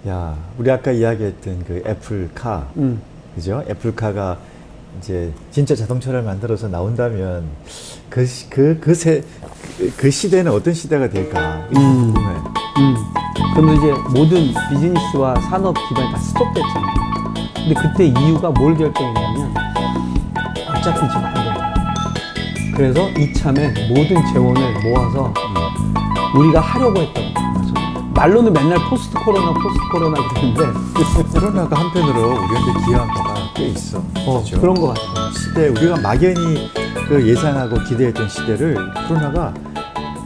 야, 우리 아까 이야기했던 그 애플카, 그죠? 애플카가 이제 진짜 자동차를 만들어서 나온다면 그 시대는 어떤 시대가 될까? 이게 궁금해. 그러면 이제 모든 비즈니스와 산업 기반이 다 스톱됐잖아요. 근데 그때 이유가 뭘 결정했냐면 어차피 지금 안 된다. 그래서 이참에 모든 재원을 모아서 우리가 하려고 했던 거. 말로는 맨날 포스트 코로나 그러는데 코로나가 한편으로 우리한테 기여한 바가 꽤 있어. 그렇죠? 그런 것 같아요. 시대, 우리가 막연히 그 예상하고 기대했던 시대를 코로나가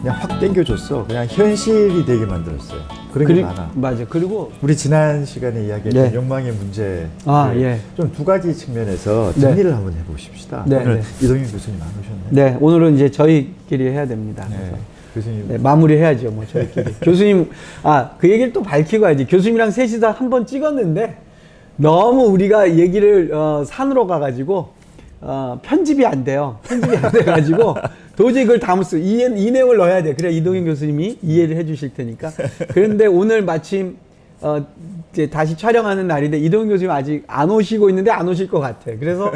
그냥 확 땡겨줬어. 그냥 현실이 되게 만들었어요. 그런 게 많아. 맞아. 그리고 우리 지난 시간에 이야기했던 네. 욕망의 문제 예. 좀 두 가지 측면에서 정리를 한번 해보십시다. 네, 오늘 네. 이동현 교수님 안 오셨네. 네, 오늘은 이제 저희끼리 해야 됩니다. 네. 그래서 교수님. 네, 마무리해야죠, 뭐 저희끼리. 교수님, 그 얘기를 또 밝히고 가야지. 교수님이랑 셋이서 한 번 찍었는데 너무 우리가 얘기를 산으로 가가지고 편집이 안 돼요. 편집이 안 돼가지고 도저히 그걸 담을 이 내용을 넣어야 돼. 그래 이동현 교수님이 이해를 해주실 테니까. 그런데 오늘 마침 이제 다시 촬영하는 날인데 이동현 교수님 아직 안 오시고 있는데 안 오실 것 같아. 그래서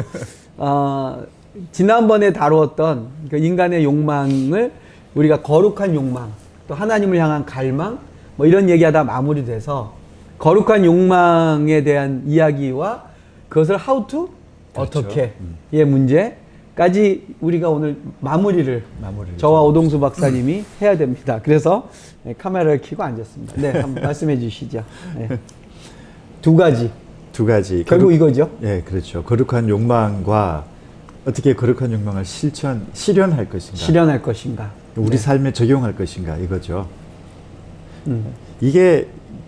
지난번에 다루었던 그 인간의 욕망을 우리가 거룩한 욕망, 또 하나님을 향한 갈망, 뭐 이런 얘기하다 마무리돼서 거룩한 욕망에 대한 이야기와 그것을 how to 그렇죠. 어떻게의 문제까지 우리가 오늘 마무리를 저와 좀 오동수 박사님이 해야 됩니다. 그래서 카메라를 켜고 앉았습니다. 네, 한번 말씀해 주시죠. 네. 두 가지. 결국 이거죠. 예, 그렇죠. 거룩한 욕망과 어떻게 거룩한 욕망을 실현할 것인가. 실현할 것인가. 우리 네. 삶에 적용할 것인가 이거죠. 이게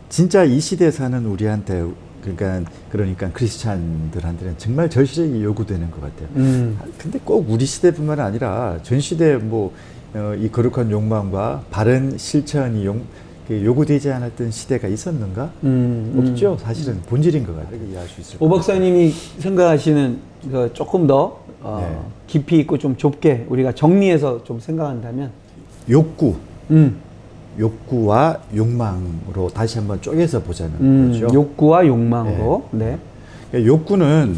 진짜 이 시대에 사는 우리한테 그러니까 크리스찬들한테는 정말 절실하게 요구되는 것 같아요. 근데 꼭 우리 시대뿐만 아니라 전 시대 이 거룩한 욕망과 바른 실천이 요구되지 않았던 시대가 있었는가? 없죠. 사실은 본질인 것 같아요. 이해할 수 있을 오 박사님이 생각하시는 조금 더 네. 깊이 있고 좀 좁게 우리가 정리해서 좀 생각한다면 욕구와 욕망으로 다시 한번 쪼개서 보자는 거죠. 욕구와 욕망으로. 네. 욕구는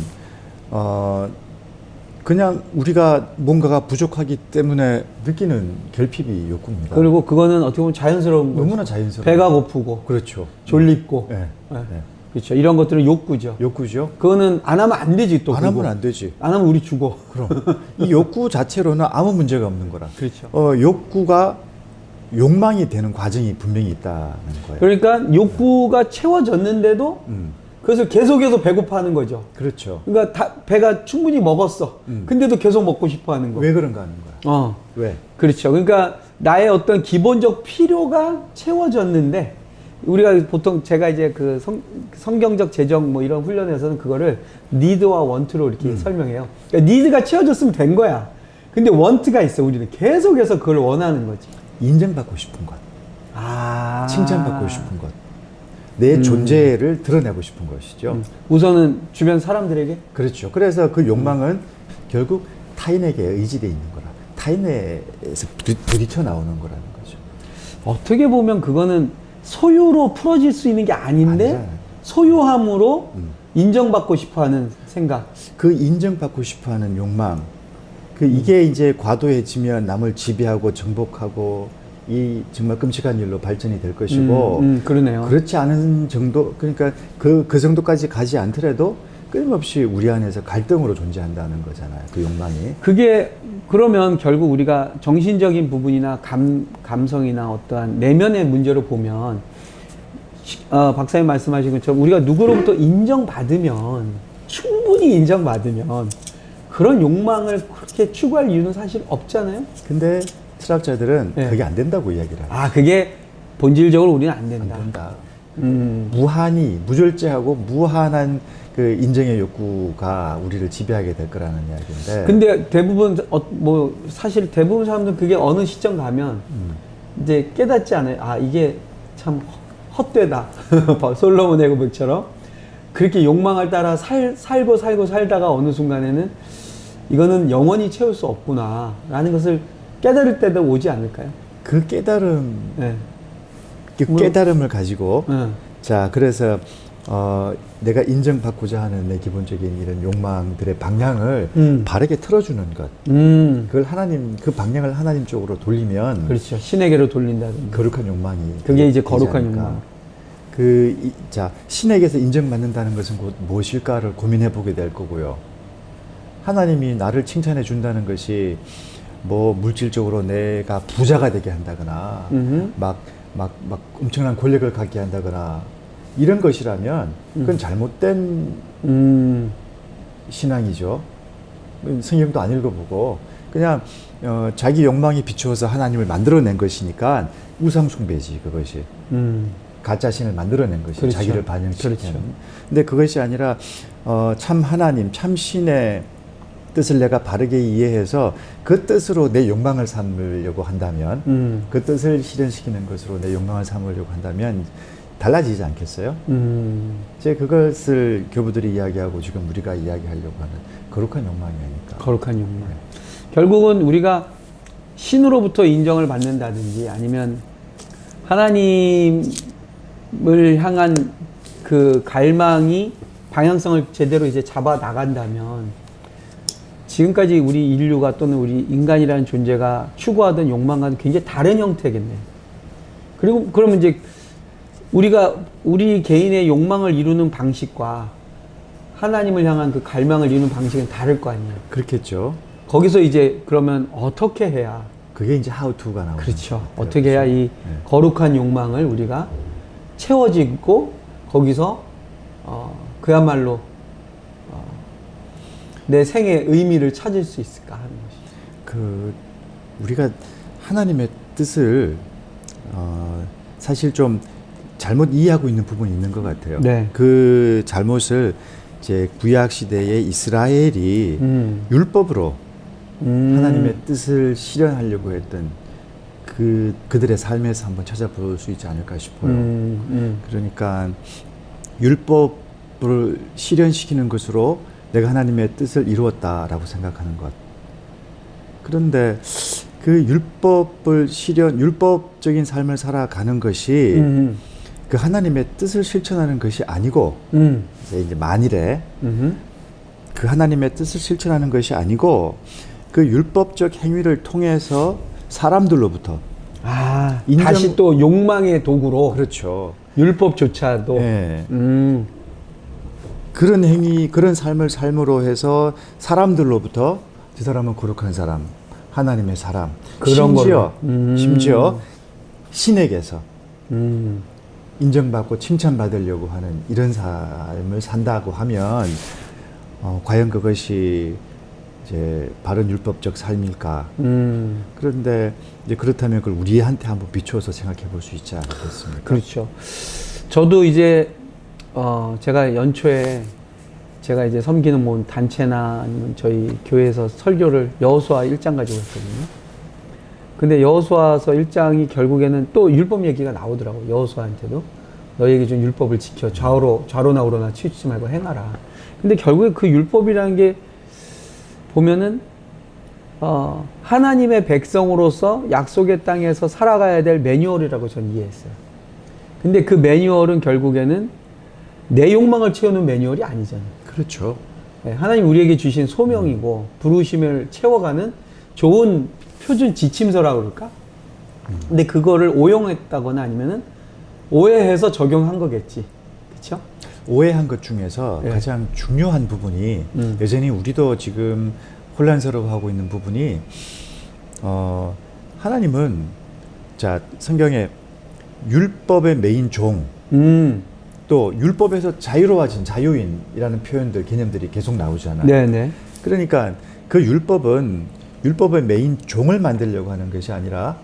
그냥 우리가 뭔가가 부족하기 때문에 느끼는 결핍이 욕구입니다. 그리고 그거는 어떻게 보면 자연스러운 거죠. 너무나 자연스러워. 배가 고프고, 그렇죠. 졸립고, 네. 네. 네. 그렇죠. 이런 것들은 욕구죠. 욕구죠. 그거는 안 하면 안 되지 또. 안 하면 안 되지. 안 하면 우리 죽어. 그럼 이 욕구 자체로는 아무 문제가 없는 거라. 그렇죠. 욕구가 욕망이 되는 과정이 분명히 있다는 거예요. 그러니까 욕구가 채워졌는데도 그것을 계속해서 배고파하는 거죠. 그렇죠. 그러니까 배가 충분히 먹었어. 근데도 계속 먹고 싶어 하는 거. 왜 그런가 하는 거야. 왜? 그렇죠. 그러니까 나의 어떤 기본적 필요가 채워졌는데 우리가 보통 제가 이제 그 성경적 재정 뭐 이런 훈련에서는 그거를 니드와 원트로 이렇게 설명해요. 그러니까 니드가 채워졌으면 된 거야. 근데 원트가 있어. 우리는 계속해서 그걸 원하는 거지. 인정받고 싶은 것. 아. 칭찬받고 싶은 것. 내 존재를 드러내고 싶은 것이죠. 우선은 주변 사람들에게? 그렇죠. 그래서 그 욕망은 결국 타인에게 의지되어 있는 거라. 타인에서 부딪혀 나오는 거라는 거죠. 어떻게 보면 그거는 소유로 풀어질 수 있는 게 아닌데 아니잖아요. 소유함으로 인정받고 싶어하는 생각. 그 인정받고 싶어하는 욕망, 이게 이제 과도해지면 남을 지배하고 정복하고 이 정말 끔찍한 일로 발전이 될 것이고 그러네요. 그렇지 않은 정도, 그러니까 그 정도까지 가지 않더라도 끊임없이 우리 안에서 갈등으로 존재한다는 거잖아요. 그 욕망이. 그게 그러면 결국 우리가 정신적인 부분이나 감성이나 어떠한 내면의 문제로 보면 박사님 말씀하신 것처럼 우리가 누구로부터 인정받으면 충분히 인정받으면 그런 욕망을 그렇게 추구할 이유는 사실 없잖아요. 근데 철학자들은 네. 그게 안 된다고 이야기를 해요. 그게 본질적으로 우리는 안 된다. 안 된다. 무한히 무절제하고 무한한 그 인정의 욕구가 우리를 지배하게 될 거라는 이야기인데. 근데 대부분 사실 대부분 사람들은 그게 어느 시점 가면 이제 깨닫지 않아요. 이게 참 헛되다. 솔로몬의 고백처럼 그렇게 욕망을 따라 살고 살다가 어느 순간에는 이거는 영원히 채울 수 없구나 라는 것을 깨달을 때도 오지 않을까요? 그 깨달음, 네. 그 깨달음을 가지고 자, 그래서 내가 인정받고자 하는 내 기본적인 이런 욕망들의 방향을 바르게 틀어주는 것. 그걸 그 방향을 하나님 쪽으로 돌리면 그렇죠. 신에게로 돌린다든지. 거룩한 욕망이. 그게 이제 되지 거룩한 않을까. 욕망. 자, 신에게서 인정받는다는 것은 곧 무엇일까를 고민해 보게 될 거고요. 하나님이 나를 칭찬해 준다는 것이 뭐 물질적으로 내가 부자가 되게 한다거나 막 엄청난 권력을 갖게 한다거나 이런 것이라면 그건 잘못된 신앙이죠. 성경도 안 읽어보고 그냥 자기 욕망에 비추어서 하나님을 만들어낸 것이니까 우상숭배지 그것이. 가짜신을 만들어낸 것이 그렇죠. 자기를 반영시키는. 그렇죠. 근데 그것이 아니라 참 하나님, 참 신의 뜻을 내가 바르게 이해해서 그 뜻으로 내 욕망을 삼으려고 한다면 그 뜻을 실현시키는 것으로 내 욕망을 삼으려고 한다면 달라지지 않겠어요? 이제 그것을 교부들이 이야기하고 지금 우리가 이야기하려고 하는 거룩한 욕망이 아닐까. 거룩한 욕망. 결국은 우리가 신으로부터 인정을 받는다든지 아니면 하나님을 향한 그 갈망이 방향성을 제대로 이제 잡아 나간다면 지금까지 우리 인류가 또는 우리 인간이라는 존재가 추구하던 욕망과는 굉장히 다른 형태겠네요. 그리고 그러면 이제 우리 개인의 욕망을 이루는 방식과 하나님을 향한 그 갈망을 이루는 방식은 다를 거 아니에요. 그렇겠죠. 거기서 이제 그러면 어떻게 해야 그게 이제 how to가 나오는 그렇죠. 것 같아요. 어떻게 해야 이 거룩한 욕망을 우리가 채워지고 거기서 그야말로 내 생의 의미를 찾을 수 있을까 하는 것이. 우리가 하나님의 뜻을 사실 좀 잘못 이해하고 있는 부분이 있는 것 같아요. 네. 그 잘못을 이제 구약 시대의 이스라엘이 율법으로 하나님의 뜻을 실현하려고 했던 그들의 삶에서 한번 찾아볼 수 있지 않을까 싶어요. 그러니까 율법을 실현시키는 것으로 내가 하나님의 뜻을 이루었다라고 생각하는 것. 그런데 그 율법적인 삶을 살아가는 것이 그 하나님의 뜻을 실천하는 것이 아니고, 이제 만일에 그 하나님의 뜻을 실천하는 것이 아니고, 그 율법적 행위를 통해서 사람들로부터 다시 또 욕망의 도구로 그렇죠. 율법조차도 네. 그런 행위, 그런 삶을 삶으로 해서 사람들로부터 저 사람은 거룩한 사람, 하나님의 사람, 그런 심지어 신에게서 인정받고 칭찬받으려고 하는 이런 삶을 산다고 하면 과연 그것이 이제 바른 율법적 삶일까? 그런데 이제 그렇다면 그걸 우리한테 한번 비추어서 생각해 볼 수 있지 않겠습니까? 그렇죠. 저도 이제 제가 연초에 제가 이제 섬기는 뭐 단체나 아니면 저희 교회에서 설교를 여호수아 1장 가지고 했거든요. 근데 여호수아서 1장이 결국에는 또 율법 얘기가 나오더라고요. 여호수아한테도 너희에게 준 율법을 지켜 좌로나 우로나 치우치지 말고 행하라. 근데 결국에 그 율법이라는 게 보면은 하나님의 백성으로서 약속의 땅에서 살아가야 될 매뉴얼이라고 전 이해했어요. 근데 그 매뉴얼은 결국에는 내 욕망을 채우는 매뉴얼이 아니잖아요. 그렇죠. 네, 하나님 우리에게 주신 소명이고 부르심을 채워가는 좋은 표준 지침서라고 그럴까? 근데 그거를 오용했다거나 아니면은 오해해서 적용한 거겠지. 그렇죠? 오해한 것 중에서 가장 중요한 부분이 여전히 우리도 지금 혼란스러워하고 있는 부분이 하나님은 자 성경에 율법의 메인 종 또 율법에서 자유로워진 자유인이라는 표현들 개념들이 계속 나오잖아요. 네네. 그러니까 그 율법의 메인 종을 만들려고 하는 것이 아니라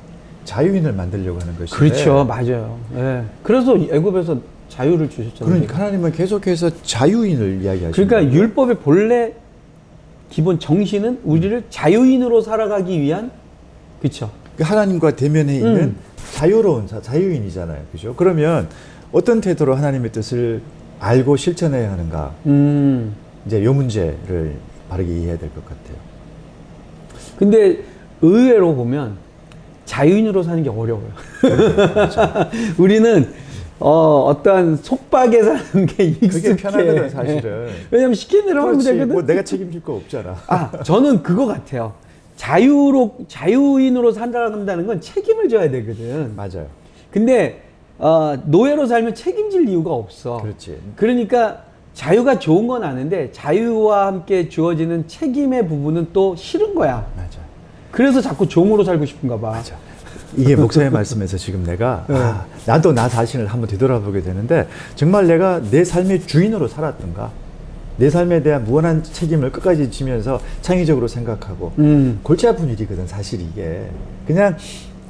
자유인을 만들려고 하는 것이에요. 그렇죠, 맞아요. 네. 그래서 애굽에서 자유를 주셨잖아요. 그러니까 하나님은 계속해서 자유인을 이야기하시는 그러니까 거예요. 율법의 본래 기본 정신은 우리를 자유인으로 살아가기 위한 그렇죠. 하나님과 대면해 있는 자유로운 자유인이잖아요. 그죠? 그러면 어떤 태도로 하나님의 뜻을 알고 실천해야 하는가? 이제 이 문제를 바르게 이해해야 될 것 같아요. 근데 의외로 보면 자유인으로 사는 게 어려워요. 우리는 어떤 속박에 사는 게 익숙해. 그게 편하거든 사실은. 왜냐면 시키는 대로 하면 그렇지. 되거든. 뭐 내가 책임질 거 없잖아. 저는 그거 같아요. 자유인으로 살아간다는 건 책임을 져야 되거든. 맞아요. 근데 노예로 살면 책임질 이유가 없어. 그렇지. 그러니까 자유가 좋은 건 아는데 자유와 함께 주어지는 책임의 부분은 또 싫은 거야. 맞아. 그래서 자꾸 종으로 살고 싶은가 봐. 맞아. 이게 목사의 말씀에서 지금 내가 나도 나 자신을 한번 되돌아보게 되는데 정말 내가 내 삶의 주인으로 살았던가, 내 삶에 대한 무한한 책임을 끝까지 지면서 창의적으로 생각하고 골치 아픈 일이거든 사실 이게. 그냥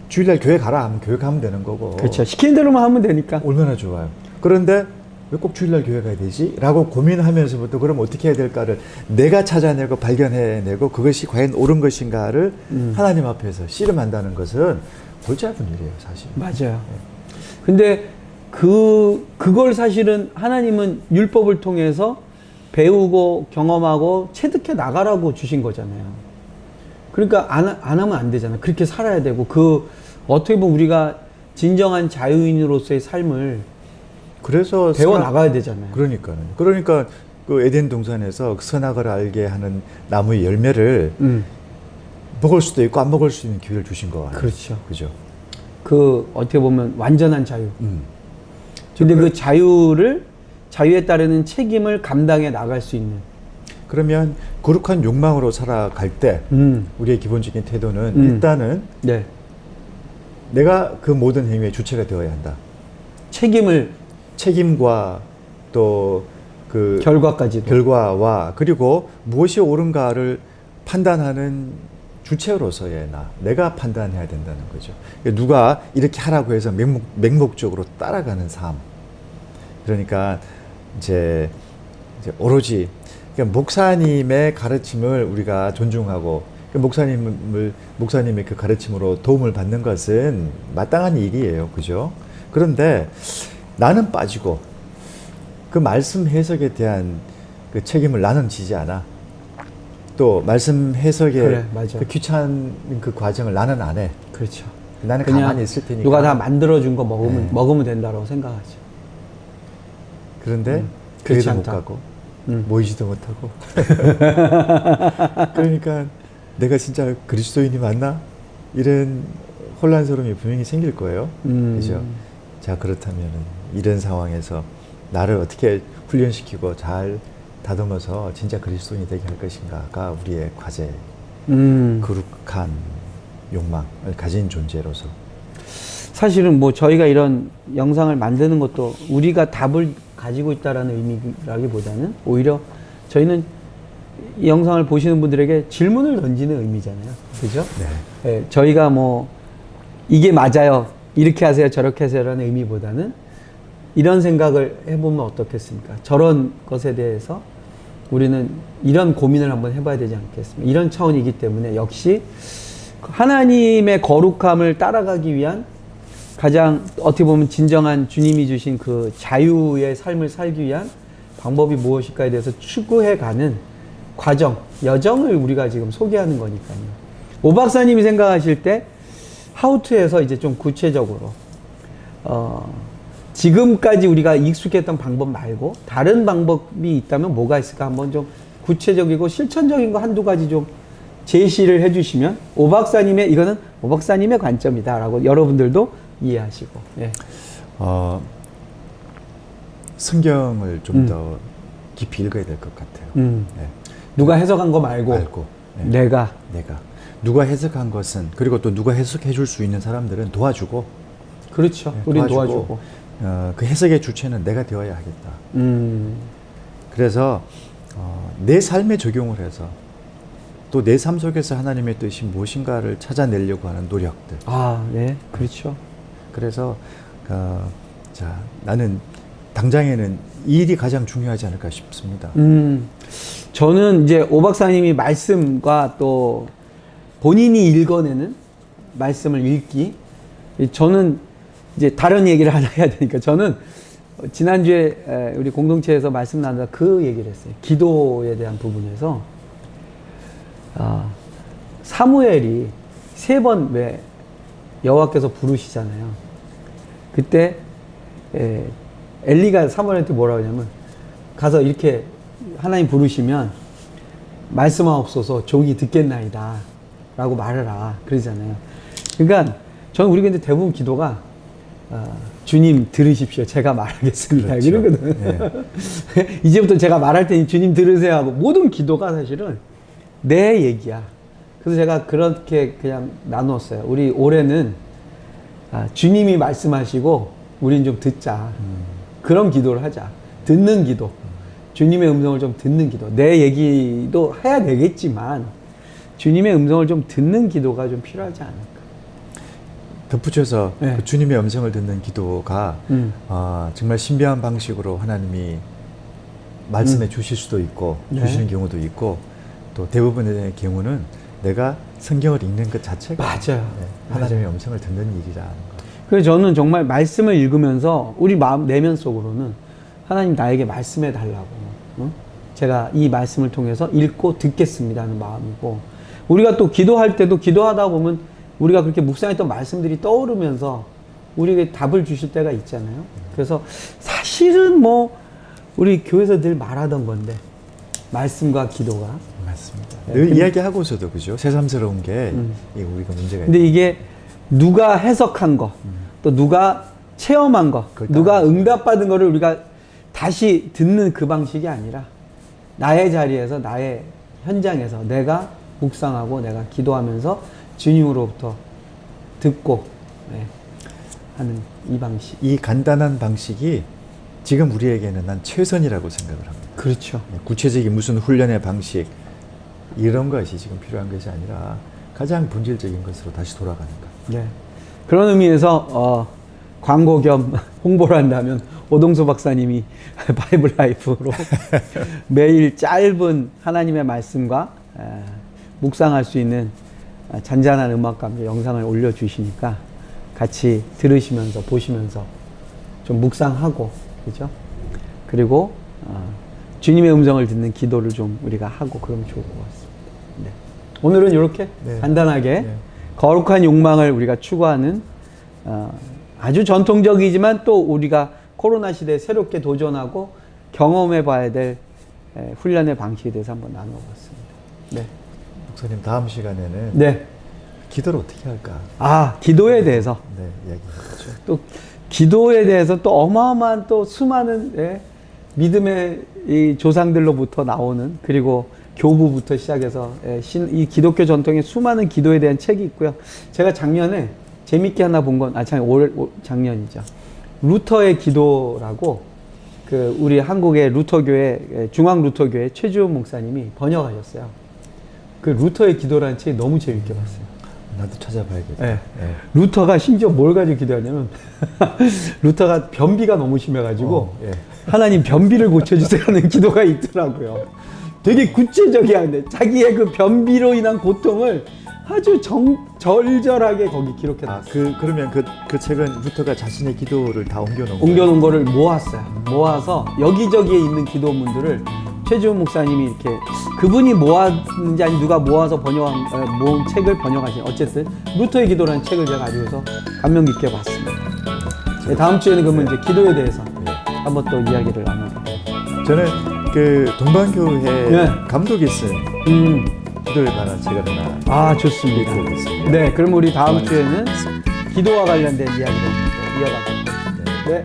주일날 교회 가라 하면 교회 가면 되는 거고. 그렇죠. 시키는 대로만 하면 되니까. 얼마나 좋아요. 그런데 왜 꼭 주일날 교회 가야 되지? 라고 고민하면서부터 그럼 어떻게 해야 될까를 내가 찾아내고 발견해내고 그것이 과연 옳은 것인가를 하나님 앞에서 씨름한다는 것은 골치 아픈 일이에요 사실. 맞아요. 근데 그걸 사실은 하나님은 율법을 통해서 배우고 경험하고 체득해 나가라고 주신 거잖아요. 그러니까 안 하면 안 되잖아요. 그렇게 살아야 되고 어떻게 보면 우리가 진정한 자유인으로서의 삶을 그래서 배워 나가야 되잖아요. 그러니까 그 에덴 동산에서 그 선악을 알게 하는 나무의 열매를 먹을 수도 있고 안 먹을 수 있는 기회를 주신 거 같아요. 그렇죠. 그죠. 어떻게 보면 완전한 자유. 근데 그 자유에 따르는 책임을 감당해 나갈 수 있는. 그러면 거룩한 욕망으로 살아갈 때 우리의 기본적인 태도는 일단은 네. 내가 그 모든 행위의 주체가 되어야 한다. 책임과 또 그 결과까지도. 결과와 그리고 무엇이 옳은가를 판단하는 주체로서의 내가 판단해야 된다는 거죠. 누가 이렇게 하라고 해서 맹목적으로 따라가는 삶. 그러니까 이제 오로지 그러니까 목사님의 가르침을 우리가 존중하고 목사님의 그 가르침으로 도움을 받는 것은 마땅한 일이에요. 그죠? 그런데 나는 빠지고 그 말씀 해석에 대한 그 책임을 나는 지지 않아. 또 말씀 해석에 그 귀찮은 그 과정을 나는 안 해. 그렇죠. 나는 가만히 있을 테니까. 누가 다 만들어준 거 먹으면 된다고 생각하죠. 그런데 교회도 못 가고 모이지도 못하고. 그러니까 내가 진짜 그리스도인이 맞나? 이런 혼란스러움이 분명히 생길 거예요. 그죠? 자, 그렇다면 이런 상황에서 나를 어떻게 훈련시키고 잘 다듬어서 진짜 그리스도인이 되게 할 것인가가 우리의 과제. 거룩한 욕망을 가진 존재로서. 사실은 뭐 저희가 이런 영상을 만드는 것도 우리가 답을 가지고 있다라는 의미라기보다는 오히려 저희는 이 영상을 보시는 분들에게 질문을 던지는 의미잖아요. 그죠? 네. 예, 저희가 뭐 이게 맞아요. 이렇게 하세요. 저렇게 하세요라는 의미보다는 이런 생각을 해보면 어떻겠습니까? 저런 것에 대해서 우리는 이런 고민을 한번 해봐야 되지 않겠습니까? 이런 차원이기 때문에 역시 하나님의 거룩함을 따라가기 위한 가장 어떻게 보면 진정한 주님이 주신 그 자유의 삶을 살기 위한 방법이 무엇일까에 대해서 추구해가는 과정, 여정을 우리가 지금 소개하는 거니까요. 오 박사님이 생각하실 때 하우투에서 이제 좀 구체적으로 지금까지 우리가 익숙했던 방법 말고 다른 방법이 있다면 뭐가 있을까 한번 좀 구체적이고 실천적인 거 한두 가지 좀 제시를 해주시면 이거는 오 박사님의 관점이다라고 여러분들도 이해하시고. 예. 성경을 좀 더 깊이 읽어야 될 것 같아요. 네. 누가 해석한 거 말고 네. 내가 누가 해석한 것은 그리고 또 누가 해석해 줄 수 있는 사람들은 도와주고. 그렇죠. 네, 우린 도와주고. 그 해석의 주체는 내가 되어야 하겠다. 그래서 내 삶에 적용을 해서 또 내 삶 속에서 하나님의 뜻이 무엇인가를 찾아내려고 하는 노력들. 네, 그렇죠. 그래서 나는 당장에는 이 일이 가장 중요하지 않을까 싶습니다. 저는 이제 오 박사님이 말씀과 또 본인이 읽어내는 말씀을 읽기. 저는 이제 다른 얘기를 하나 해야 되니까 저는 지난주에 우리 공동체에서 말씀 나누다 그 얘기를 했어요. 기도에 대한 부분에서 사무엘이 3번 왜 여호와께서 부르시잖아요. 그때 엘리가 사무엘한테 뭐라고 하냐면 가서 이렇게 하나님 부르시면 말씀하옵소서 종이 듣겠나이다 라고 말해라 그러잖아요. 그러니까 저는 우리 근데 대부분 기도가 주님 들으십시오 제가 말하겠습니다 그렇죠. 이러거든. 이제부터 제가 말할 테니 주님 들으세요 하고 모든 기도가 사실은 내 얘기야. 그래서 제가 그렇게 그냥 나누었어요. 우리 올해는 주님이 말씀하시고 우린 좀 듣자. 그런 기도를 하자. 듣는 기도. 주님의 음성을 좀 듣는 기도. 내 얘기도 해야 되겠지만 주님의 음성을 좀 듣는 기도가 좀 필요하지 않을까. 덧붙여서 네. 그 주님의 음성을 듣는 기도가 정말 신비한 방식으로 하나님이 말씀해 주실 수도 있고 네. 주시는 경우도 있고 또 대부분의 경우는 내가 성경을 읽는 것 자체가 맞아요. 하나님의 음성을 듣는 일이라는 거. 그래서 저는 정말 말씀을 읽으면서 우리 마음 내면 속으로는 하나님 나에게 말씀해 달라고 제가 이 말씀을 통해서 읽고 듣겠습니다 하는 마음이고, 우리가 또 기도할 때도 기도하다 보면 우리가 그렇게 묵상했던 말씀들이 떠오르면서 우리에게 답을 주실 때가 있잖아요. 그래서 사실은 뭐 우리 교회에서 늘 말하던 건데 말씀과 기도가 맞습니다. 네, 늘 근데- 이야기하고서도 그죠? 새삼스러운 게 이게 우리가 문제가 근데 있는 이게 누가 해석한 거, 또 누가 체험한 거, 그걸 누가 따라가죠. 응답받은 거를 우리가 다시 듣는 그 방식이 아니라 나의 자리에서 나의 현장에서 내가 묵상하고 내가 기도하면서 주님으로부터 듣고 하는 이 방식. 이 간단한 방식이 지금 우리에게는 난 최선이라고 생각을 합니다. 그렇죠. 구체적인 무슨 훈련의 방식 이런 것이 지금 필요한 것이 아니라 가장 본질적인 것으로 다시 돌아가는 것. 네. 그런 의미에서 광고 겸 홍보를 한다면 오동수 박사님이 바이블 라이프로 매일 짧은 하나님의 말씀과 묵상할 수 있는 잔잔한 음악과 함께 영상을 올려주시니까 같이 들으시면서 보시면서 좀 묵상하고, 그죠? 그리고 주님의 음성을 듣는 기도를 좀 우리가 하고 그러면 좋을 것 같습니다. 네. 오늘은 이렇게 네. 간단하게 네. 거룩한 욕망을 우리가 추구하는 아주 전통적이지만 또 우리가 코로나 시대에 새롭게 도전하고 경험해 봐야 될 훈련의 방식에 대해서 한번 나눠봤습니다. 네. 목사님 다음 시간에는 네. 기도를 어떻게 할까? 기도에 대해서 네, 이야기하죠. 또 기도에 대해서 또 어마어마한 또 수많은 믿음의 이 조상들로부터 나오는, 그리고 교부부터 시작해서 이 기독교 전통의 수많은 기도에 대한 책이 있고요. 제가 작년에 재밌게 하나 본 건 작년이죠. 루터의 기도라고 그 우리 한국의 루터교회 중앙 루터교회 최주호 목사님이 번역하셨어요. 그 루터의 기도라는 책이 너무 재밌게 봤어요. 나도 찾아봐야겠다. 네. 네. 루터가 심지어 뭘 가지고 기도하냐면 루터가 변비가 너무 심해가지고 예. 하나님 변비를 고쳐주세요 하는 기도가 있더라고요. 되게 구체적이야. 근데 자기의 그 변비로 인한 고통을 아주 절절하게 거기 기록해놨어요. 그러면 그 책은 루터가 자신의 기도를 다 옮겨놓은 옮겨놓은 거를 모았어요. 모아서 여기저기에 있는 기도문들을 최주훈 목사님이 이렇게, 그분이 모았는지 아니 누가 모아서 모은 책을 번역하신, 어쨌든 루터의 기도라는 책을 제가 가지고서 감명 깊게 봤습니다. 네, 다음 주에는 그러면 이제 기도에 대해서 한번 또 이야기를 나눠볼게요. 저는 그 동방교회 네. 감독이 쓴 기도에 관한 책을 하나 좋습니다. 읽고 있습니다. 네, 그럼 우리 다음 주에는 기도와 관련된 이야기를 또 이어가도록 하겠습니다. 네.